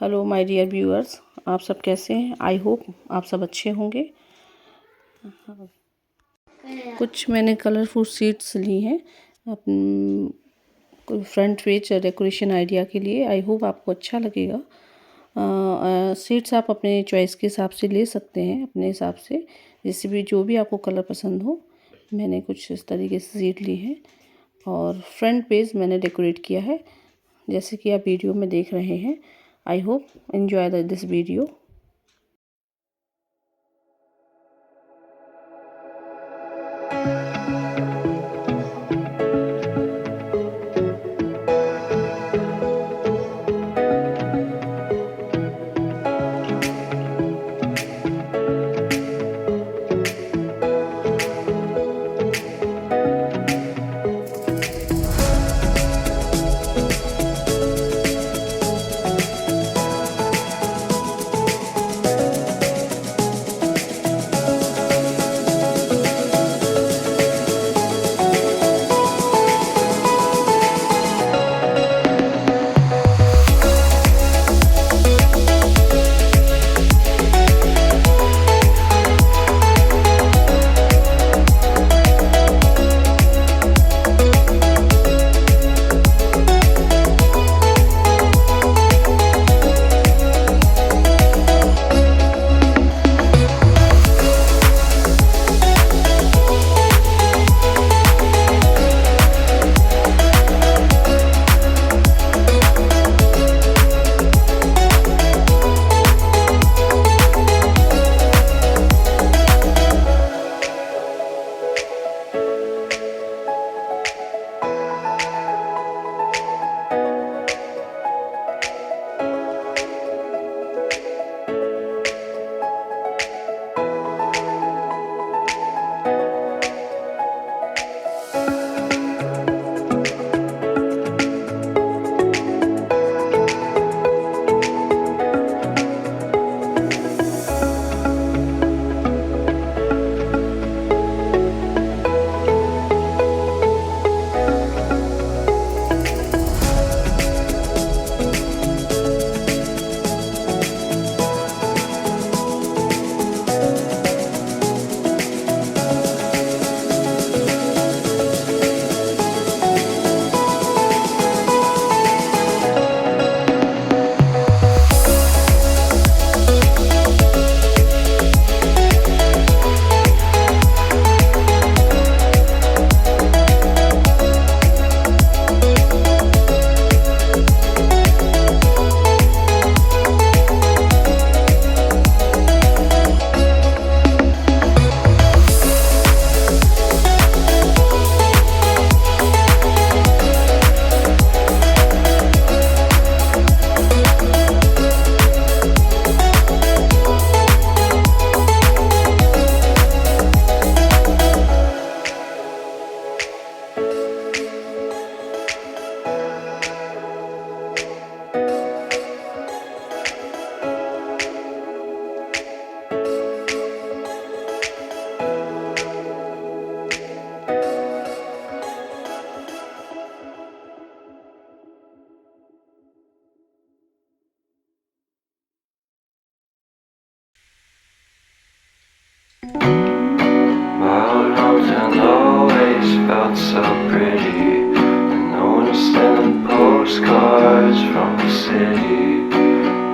Hello my dear viewers, आप सब कैसे हैं? आई होप आप सब अच्छे होंगे। कुछ मैंने कलरफुल शीट्स ली हैं फ्रंट पेज डेकोरेशन आइडिया के लिए। आई होप आपको अच्छा लगेगा। शीट्स आप अपने चॉइस के हिसाब से ले सकते हैं, अपने हिसाब से जैसे भी जो भी आपको कलर पसंद हो। मैंने कुछ इस तरीके से शीट ली है और फ्रंट पेज मैंने डेकोरेट किया है जैसे कि आप वीडियो में देख रहे हैं। I hope enjoy this video. So pretty, and no one's sending postcards from the city.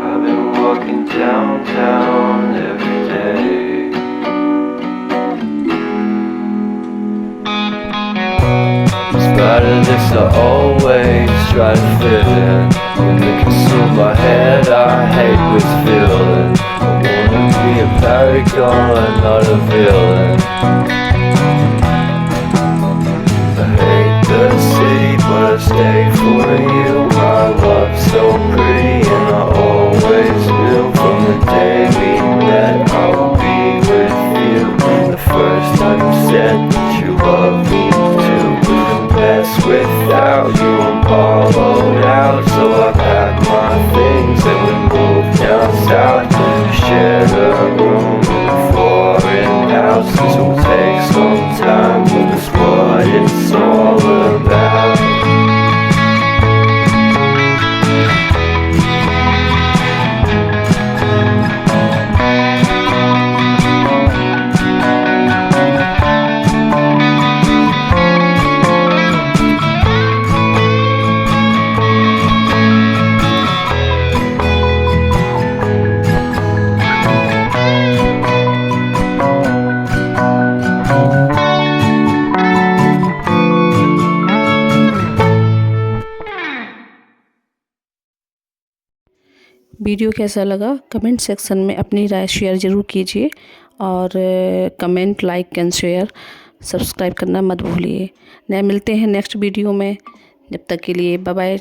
I've been walking downtown every day. Despite this, I always try to fit in. When they consume my head, I hate this feeling. I wanna be a paragon, not a villain. The city, but I stay for you. My love's so pretty, and I always knew from the day we met I would be with you. The first time you said that you love me too. Couldn't mess without you, I'm hollowed out. So I packed my things and we moved down south to share a room in a foreign house. This will take some time, but that's what it's all about. Video कैसा लगा comment section में अपनी राय share ज़रूर कीजिए और comment, like and share, subscribe करना मत भूलिए। नए मिलते हैं नेक्स्ट वीडियो में, जब तक के लिए बाय बाय।